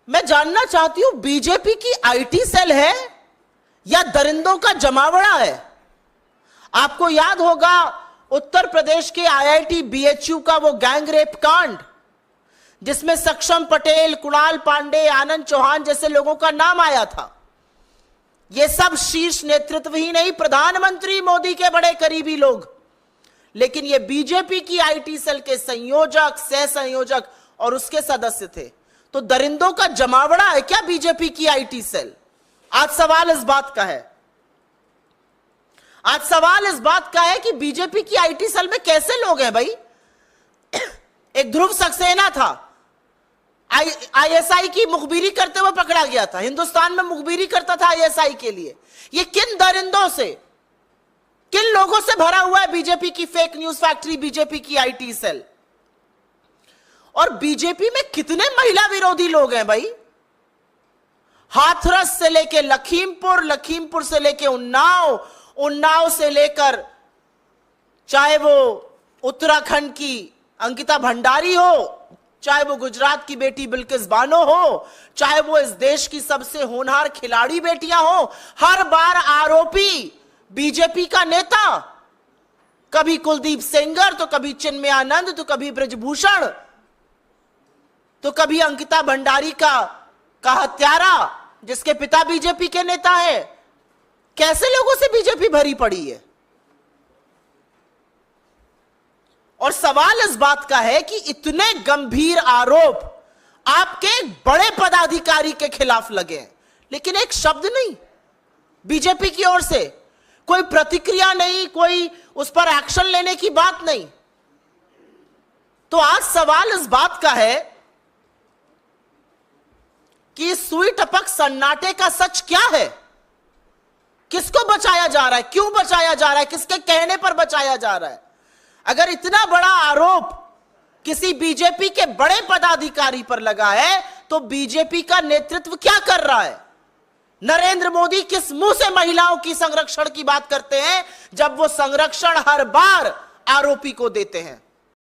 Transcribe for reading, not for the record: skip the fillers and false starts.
मैं जानना चाहती हूं बीजेपी की आईटी सेल है या दरिंदों का जमावड़ा है। आपको याद होगा उत्तर प्रदेश के आईआईटी बीएचयू का वो गैंगरेप कांड, जिसमें सक्षम पटेल, कुणाल पांडे, आनंद चौहान जैसे लोगों का नाम आया था। ये सब शीर्ष नेतृत्व ही नहीं, प्रधानमंत्री मोदी के बड़े करीबी लोग, लेकिन ये बीजेपी की आईटी सेल के संयोजक, सह संयोजक और उसके सदस्य थे। तो दरिंदों का जमावड़ा है क्या बीजेपी की आईटी सेल? आज सवाल इस बात का है, आज सवाल इस बात का है कि बीजेपी की आईटी सेल में कैसे लोग हैं भाई। एक ध्रुव सक्सेना था, आईएसआई की मुखबिरी करते हुए पकड़ा गया था, हिंदुस्तान में मुखबिरी करता था आईएसआई के लिए। ये किन दरिंदों से, किन लोगों से भरा हुआ है बीजेपी की फेक न्यूज फैक्ट्री, बीजेपी की आईटी सेल? और बीजेपी में कितने महिला विरोधी लोग हैं भाई। हाथरस से लेके लखीमपुर, लखीमपुर से लेके उन्नाव, उन्नाव से लेकर चाहे वो उत्तराखंड की अंकिता भंडारी हो, चाहे वो गुजरात की बेटी बिल्किस बानो हो, चाहे वो इस देश की सबसे होनहार खिलाड़ी बेटियां हो, हर बार आरोपी बीजेपी का नेता। कभी कुलदीप सेंगर, तो कभी चिन्मय आनंद, तो कभी ब्रजभूषण, तो कभी अंकिता भंडारी का हत्यारा जिसके पिता बीजेपी के नेता है। कैसे लोगों से बीजेपी भरी पड़ी है? और सवाल इस बात का है कि इतने गंभीर आरोप आपके बड़े पदाधिकारी के खिलाफ लगे, लेकिन एक शब्द नहीं बीजेपी की ओर से, कोई प्रतिक्रिया नहीं, कोई उस पर एक्शन लेने की बात नहीं। तो आज सवाल इस बात का है कि सुई टपक सन्नाटे का सच क्या है? किसको बचाया जा रहा है? क्यों बचाया जा रहा है? किसके कहने पर बचाया जा रहा है? अगर इतना बड़ा आरोप किसी बीजेपी के बड़े पदाधिकारी पर लगा है, तो बीजेपी का नेतृत्व क्या कर रहा है? नरेंद्र मोदी किस मुंह से महिलाओं की संरक्षण की बात करते हैं, जब वो संरक्षण हर बार आरोपी को देते हैं?